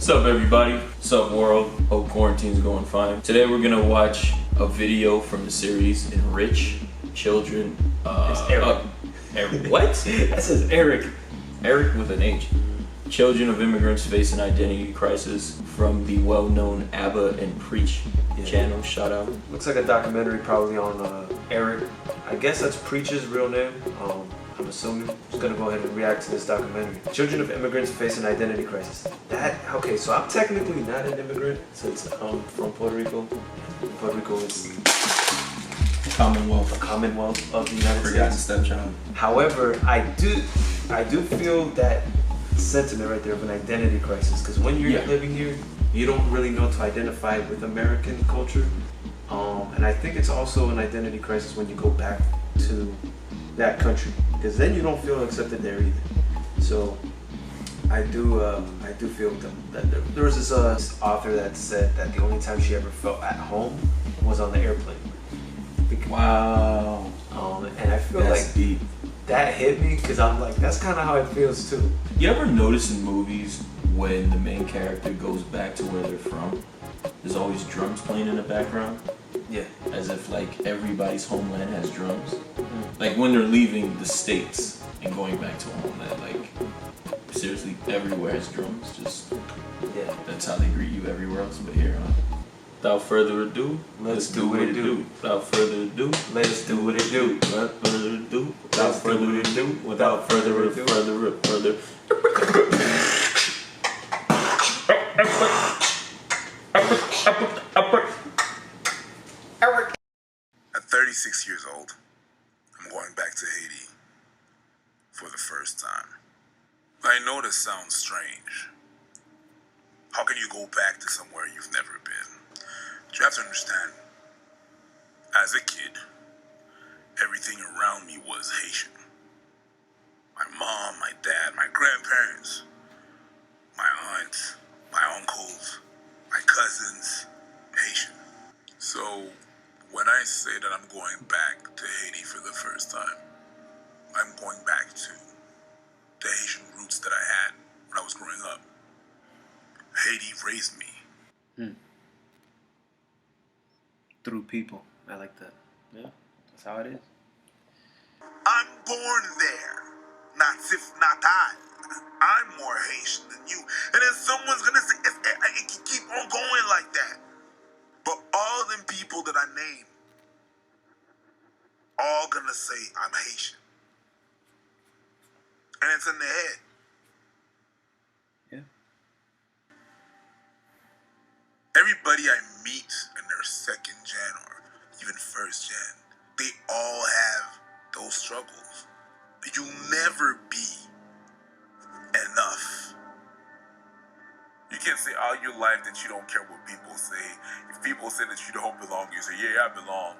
What's up, everybody? What's up, world? Hope quarantine's going fine. Today we're gonna watch a video from the series ERICH, Children. It's Eric. What? That says Eric. Eric with an H. Children of immigrants face an identity crisis, from the well-known ABBA and Preach channel. Shout out. Looks like a documentary probably on Eric. I guess that's Preach's real name. I'm assuming. Just gonna go ahead and react to this documentary. Children of immigrants face an identity crisis. Okay, so I'm technically not an immigrant since I'm from Puerto Rico. Puerto Rico is a commonwealth of the United Forgotten States. stepchild. However, I do feel that sentiment right there of an identity crisis, because when you're living here, you don't really know to identify with American culture, and I think it's also an identity crisis when you go back to that country, because then you don't feel accepted there either. So I do feel that there was this author that said that the only time she ever felt at home was on the airplane. Wow. And I feel That's like deep. that hit me, because I'm like, that's kind of how it feels too. You ever notice in movies when the main character goes back to where they're from, there's always drums playing in the background? Yeah. As if like everybody's homeland has drums. Like when they're leaving the States and going back to homeland, like seriously everywhere has drums. Just that's how they greet you everywhere else but here, huh? Without further ado, let's do what it do. Without further ado, Let's do what it do. without further ado, without further ado, without further ado. At 36 years old, I'm going back to Haiti for the first time. I know this sounds strange. How can you go back to somewhere you've never been? But you have to understand, as a kid, everything around me was Haitian. My mom, my dad, my grandparents, my aunts, my uncles, my cousins, Haitian. So when I say that I'm going back to Haiti for the first time, I'm going back to the Haitian roots that I had when I was growing up. Haiti raised me. Through people. I like that. Yeah, that's how it is. I'm born there. Not if not I. I'm more Haitian than you. And then someone's gonna say, it can keep on going like that. But all them people that I name, all gonna say I'm Haitian. And it's in their head. Yeah. Everybody I meet in their second gen or even first gen, they all have those struggles. You'll never be enough. You can't say all your life that you don't care what people say. If people say that you don't belong, you say, yeah, I belong.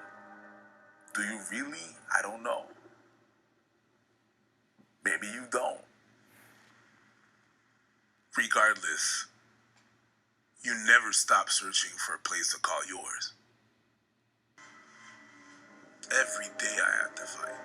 Do you really? I don't know. Maybe you don't. Regardless, you never stop searching for a place to call yours. Every day I have to fight.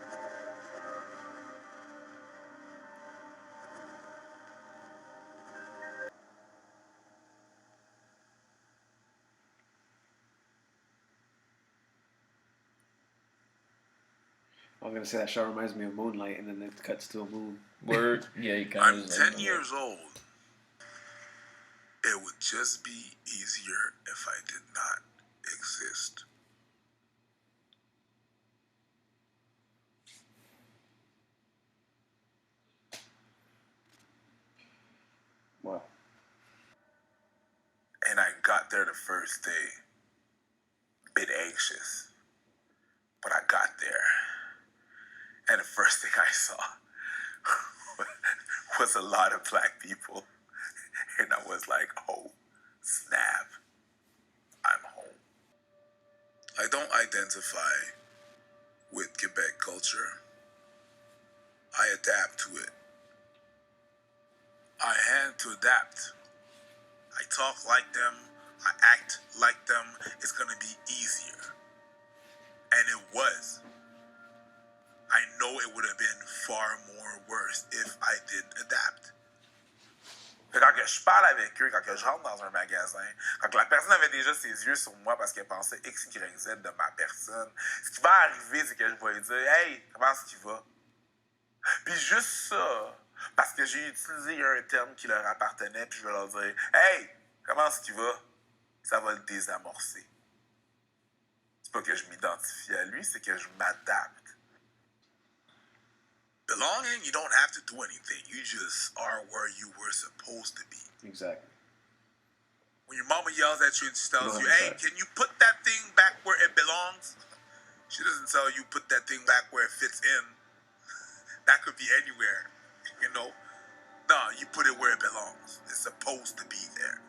I'm gonna say that shot reminds me of Moonlight, and then it cuts to a moon. Word. Yeah, you kind I'm of. 10 years old. It would just be easier if I did not exist. Wow. And I got there the first day, bit anxious, but I got there. And the first thing I saw was a lot of black people. And I was like, oh, snap, I'm home. I don't identify with Quebec culture. I adapt to it. I had to adapt. I talk like them, I act like them, it's gonna be easier. And it was. I know it would have been far more worse if I did adapt. Fait que quand je parle avec eux, quand je rentre dans un magasin, quand la personne avait déjà ses yeux sur moi parce qu'elle pensait X, Y, Z de ma personne, ce qui va arriver, c'est que je vais lui dire « Hey, comment est-ce qu'il va? » Puis juste ça, parce que j'ai utilisé un terme qui leur appartenait, puis je vais leur dire « Hey, comment est-ce qu'il va? » Ça va le désamorcer. C'est pas que je m'identifie à lui, c'est que je m'adapte. Belonging, you don't have to do anything. You just are where you were supposed to be. Exactly. When your mama yells at you and she tells you, hey, can you put that thing back where it belongs? She doesn't tell you put that thing back where it fits in. That could be anywhere, you know? No, you put it where it belongs. It's supposed to be there.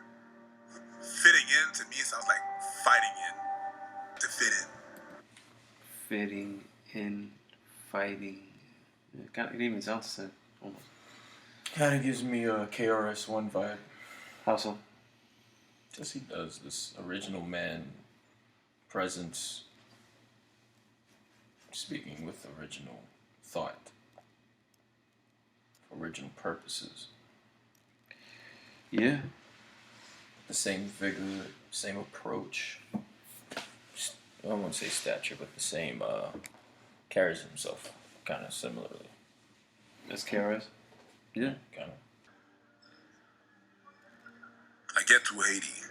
Fitting in, to me, sounds like fighting in. To fit in. Fitting in, fighting. It even sounds the same, almost. Kind of gives me a KRS-One vibe. How so? Just he does this original man presence, speaking with original thought, original purposes. Yeah. The same vigor, same approach. I won't say stature, but the same carries himself kind of similarly. As KRS? Yeah. Kind of. I get to Haiti.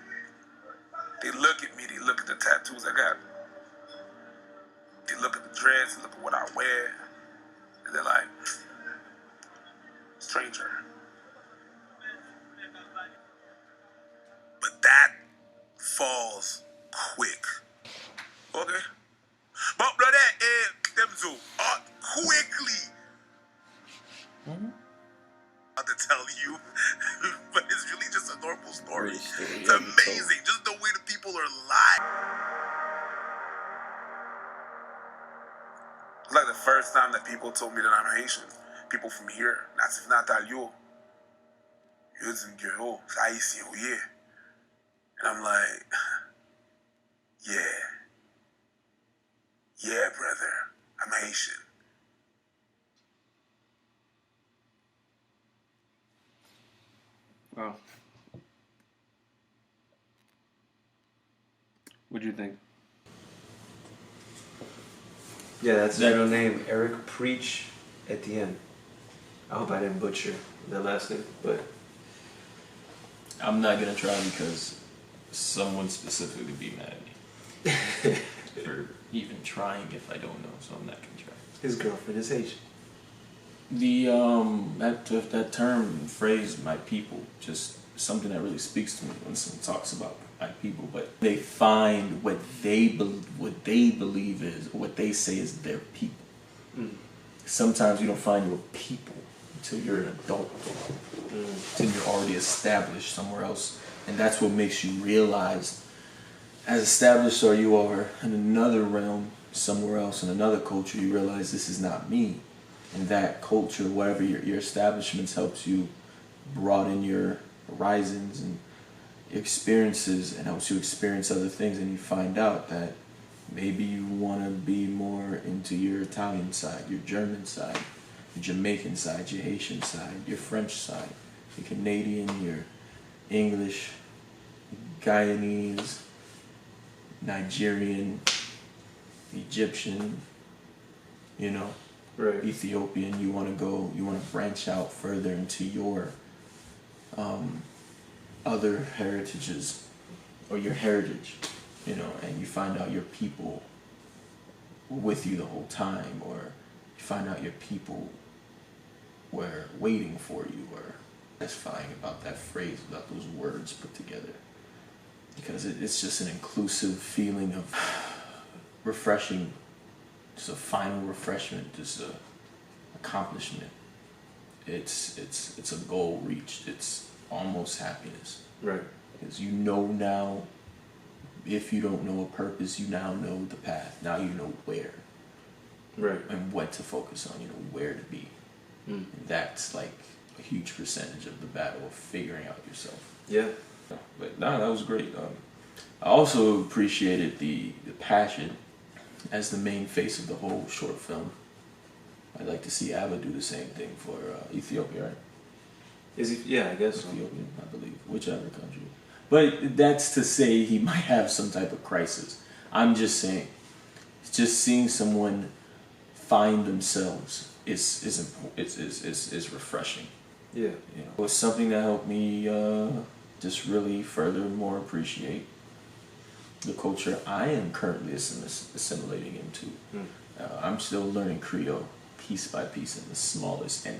They look at me, they look at the tattoos I got. They look at the dress, they look at what I wear. And they're like, stranger. But that falls quick. Okay? But blood them two quickly. Mm-hmm. To tell you, but it's really just a normal story. Story. It's amazing, just the way the people are lying. It's like the first time that people told me that I'm Haitian. People from here, Natif Natalio, Yodzingyero, Haitian, yeah. And I'm like, yeah, brother, I'm Haitian. Wow. What'd you think? Yeah, that's his real name, Eric Preach at the end. I hope I didn't butcher the last name, but I'm not gonna try because someone specifically would be mad at me for even trying if I don't know, so I'm not gonna try. His girlfriend is Haitian. The that term phrase "my people" just something that really speaks to me when someone talks about my people. But they find what they believe is, or what they say is their people. Mm. Sometimes you don't find your people until you're an adult, until you're already established somewhere else, and that's what makes you realize, as established as you are in another realm, somewhere else in another culture, you realize this is not me. And that culture, whatever your establishments, helps you broaden your horizons and experiences, and helps you experience other things, and you find out that maybe you want to be more into your Italian side, your German side, your Jamaican side, your Haitian side, your French side, your Canadian, your English, Guyanese, Nigerian, Egyptian, you know. Right. Ethiopian. You want to branch out further into your other heritages, or your heritage, you know, and you find out your people were with you the whole time, or you find out your people were waiting for you, or satisfying about that phrase, about those words put together, because it's just an inclusive feeling of refreshing. Just a final refreshment, just a accomplishment. It's a goal reached. It's almost happiness. Right. Because you know now, if you don't know a purpose, you now know the path. Now you know where. Right. And what to focus on. You know where to be. And that's like a huge percentage of the battle of figuring out yourself. Yeah. But no, that was great. I also appreciated the passion as the main face of the whole short film. I'd like to see Ava do the same thing for Ethiopia, right? Is he? Yeah, I guess so. Ethiopian, I believe, whichever country. But that's to say he might have some type of crisis. I'm just saying, just seeing someone find themselves is refreshing. Yeah. You know, it was something that helped me just really furthermore appreciate the culture I am currently assimilating into. I'm still learning Creole piece by piece in the smallest. And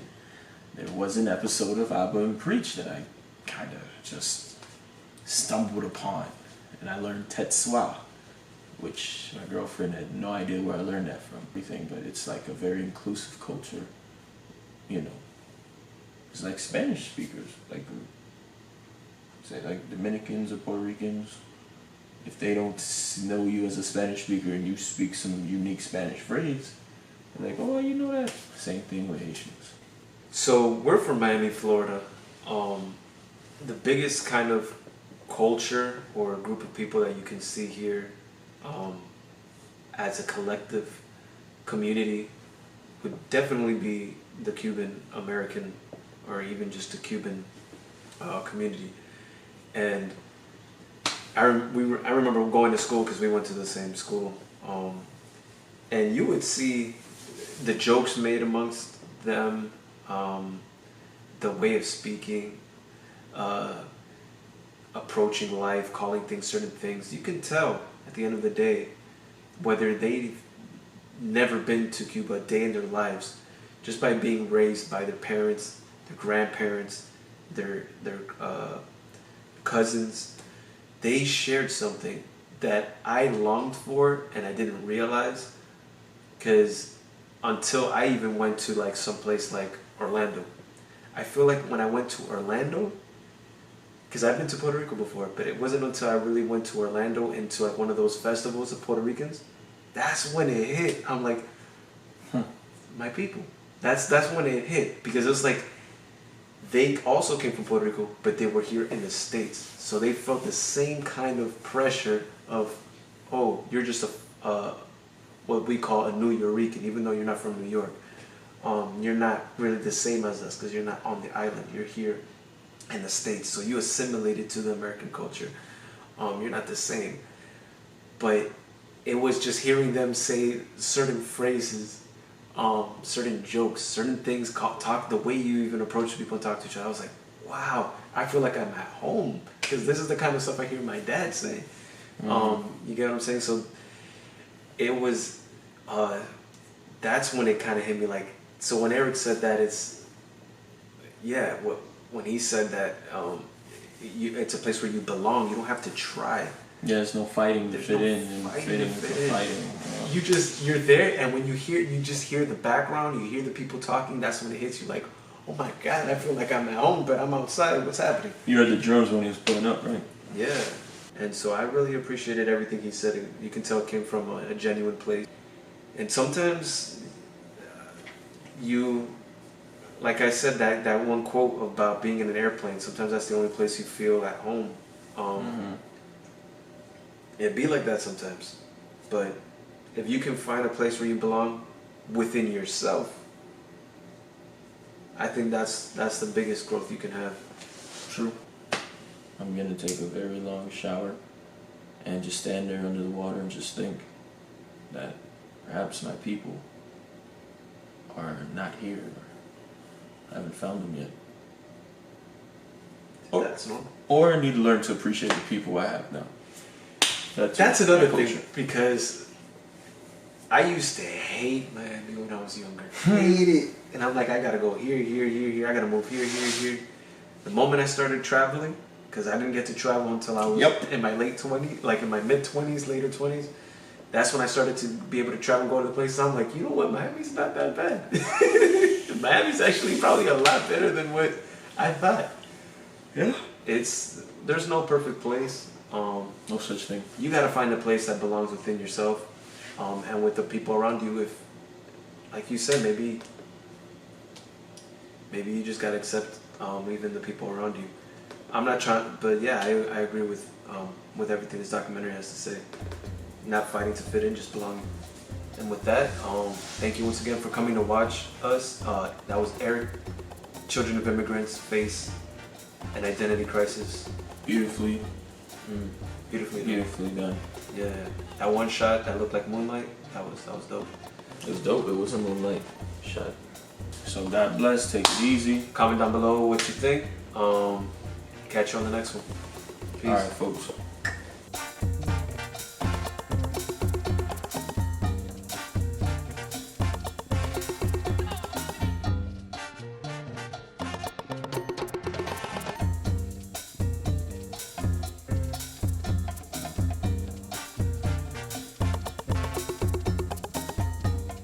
there was an episode of Abba and Preach that I kind of just stumbled upon, and I learned Tetswa, which my girlfriend had no idea where I learned that from. Everything, but it's like a very inclusive culture. You know, it's like Spanish speakers, like say like Dominicans or Puerto Ricans. If they don't know you as a Spanish speaker and you speak some unique Spanish phrase, they're like, oh, you know that. Same thing with Haitians. So we're from Miami, Florida. The biggest kind of culture or group of people that you can see here as a collective community would definitely be the Cuban American or even just the Cuban community. And I remember going to school because we went to the same school, and you would see the jokes made amongst them, the way of speaking, approaching life, calling things certain things. You can tell at the end of the day whether they've never been to Cuba a day in their lives just by being raised by their parents, their grandparents, their cousins. They shared something that I longed for and I didn't realize, because until I even went to like someplace like Orlando. I feel like when I went to Orlando, because I've been to Puerto Rico before, but it wasn't until I really went to Orlando into like one of those festivals of Puerto Ricans, that's when it hit. I'm like, my people. That's when it hit, because it was like they also came from Puerto Rico, but they were here in the States. So they felt the same kind of pressure of, oh, you're just what we call a New Yorican, even though you're not from New York. You're not really the same as us because you're not on the island. You're here in the States. So you assimilated to the American culture. You're not the same. But it was just hearing them say certain phrases, certain jokes, certain things, talk, the way you even approach people and talk to each other. I was like, wow, I feel like I'm at home, because this is the kind of stuff I hear my dad say. You get what I'm saying? So it was, that's when it kind of hit me like, so when Eric said that, when he said that it's a place where you belong, you don't have to try. Yeah, there's no fighting to fit in. You're there, and when you just hear the background, you hear the people talking, that's when it hits you like, oh my God, I feel like I'm at home, but I'm outside, what's happening? You heard the drums when he was pulling up, right? Yeah, and so I really appreciated everything he said. You can tell it came from a genuine place. And sometimes like I said, that one quote about being in an airplane, sometimes that's the only place you feel at home. It'd be like that sometimes. But if you can find a place where you belong within yourself, I think that's the biggest growth you can have. True. I'm gonna take a very long shower and just stand there under the water and just think that perhaps my people are not here. I haven't found them yet. That's normal. Or I need to learn to appreciate the people I have now. That's another thing, because I used to hate Miami when I was younger. Hate it. And I'm like, I gotta go here, here, here, here. I gotta move here, here, here. The moment I started traveling, because I didn't get to travel until I was in my late 20s, like in my mid-20s, later 20s. That's when I started to be able to travel and go to the places. I'm like, you know what, Miami's not that bad. Miami's actually probably a lot better than what I thought. Yeah. There's no perfect place. No such thing. You gotta find a place that belongs within yourself, and with the people around you. If, like you said, maybe you just gotta accept even the people around you. I'm not trying, but yeah, I agree with everything this documentary has to say. Not fighting to fit in, just belonging. And with that, thank you once again for coming to watch us. That was Eric. children of immigrants face an identity crisis. Beautifully Beautifully done. Yeah. That one shot that looked like moonlight, that was dope. It was dope. It was a moonlight shot. So God bless. Take it easy. Comment down below what you think. Catch you on the next one. Peace. All right, folks.